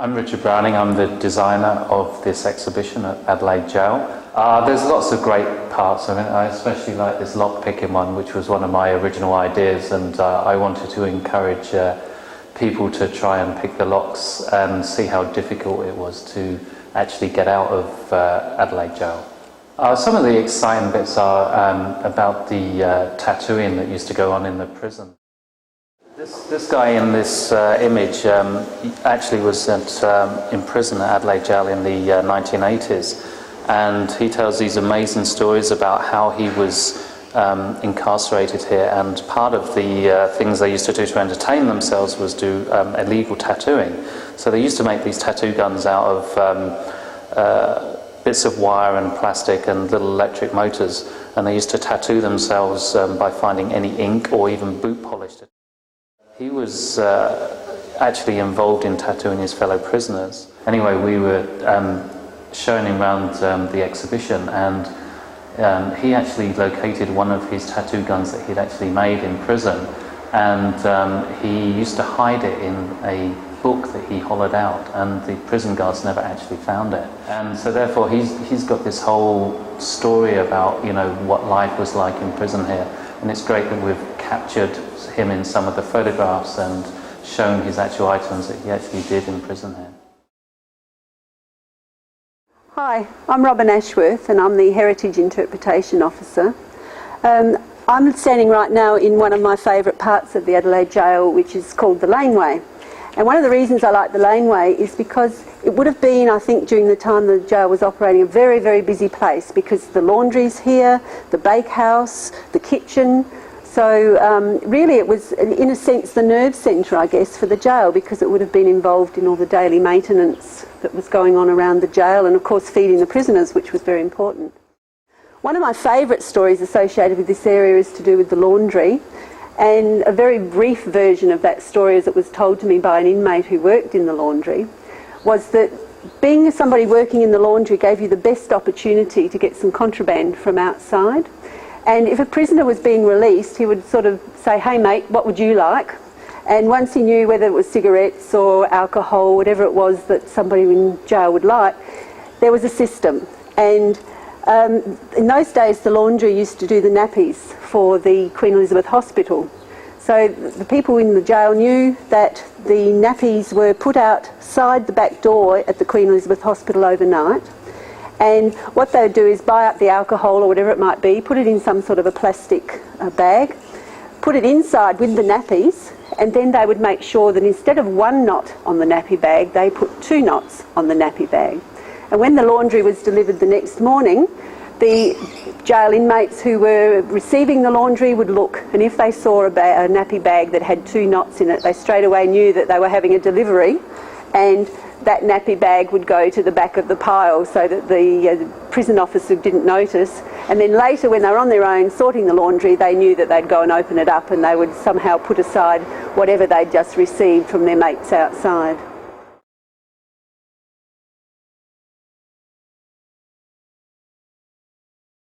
I'm Richard Browning. I'm the designer of this exhibition at Adelaide Gaol. There's lots of great parts of it. I especially like this lock-picking one, which was one of my original ideas, and I wanted to encourage people to try and pick the locks and see how difficult it was to actually get out of Adelaide Gaol. Some of the exciting bits are about the tattooing that used to go on in the prison. This guy in this image actually was in prison at Adelaide Gaol in the 1980s, and he tells these amazing stories about how he was incarcerated here, and part of the things they used to do to entertain themselves was do illegal tattooing. So they used to make these tattoo guns out of bits of wire and plastic and little electric motors, and they used to tattoo themselves by finding any ink or even boot polish. He was actually involved in tattooing his fellow prisoners. Anyway, we were showing him around the exhibition, and he actually located one of his tattoo guns that he'd actually made in prison, and he used to hide it in a book that he hollowed out, and the prison guards never actually found it. And so therefore he's got this whole story about, you know, what life was like in prison here, and it's great that we've captured him in some of the photographs and shown his actual items that he actually did in prison here. Hi, I'm Robyn Ashworth, and I'm the Heritage Interpretation Officer. I'm standing right now in one of my favourite parts of the Adelaide Gaol, which is called the laneway. And one of the reasons I like the laneway is because it would have been, I think, during the time the jail was operating, a very, very busy place, because the laundry's here, the bakehouse, the kitchen. So really it was, in a sense, the nerve centre, I guess, for the jail, because it would have been involved in all the daily maintenance that was going on around the jail, and of course feeding the prisoners, which was very important. One of my favourite stories associated with this area is to do with the laundry. And a very brief version of that story, as it was told to me by an inmate who worked in the laundry, was that being somebody working in the laundry gave you the best opportunity to get some contraband from outside. And if a prisoner was being released, he would sort of say, "Hey mate, what would you like?" And once he knew whether it was cigarettes or alcohol, whatever it was that somebody in jail would like, there was a system. And in those days the laundry used to do the nappies for the Queen Elizabeth Hospital. So the people in the jail knew that the nappies were put outside the back door at the Queen Elizabeth Hospital overnight, and what they would do is buy up the alcohol or whatever it might be, put it in some sort of a plastic bag, put it inside with the nappies, and then they would make sure that instead of one knot on the nappy bag, they put 2 knots on the nappy bag. And when the laundry was delivered the next morning, the jail inmates who were receiving the laundry would look, and if they saw a nappy bag that had 2 knots in it, they straight away knew that they were having a delivery, and that nappy bag would go to the back of the pile so that the prison officer didn't notice. And then later, when they were on their own sorting the laundry, they knew that they'd go and open it up, and they would somehow put aside whatever they'd just received from their mates outside.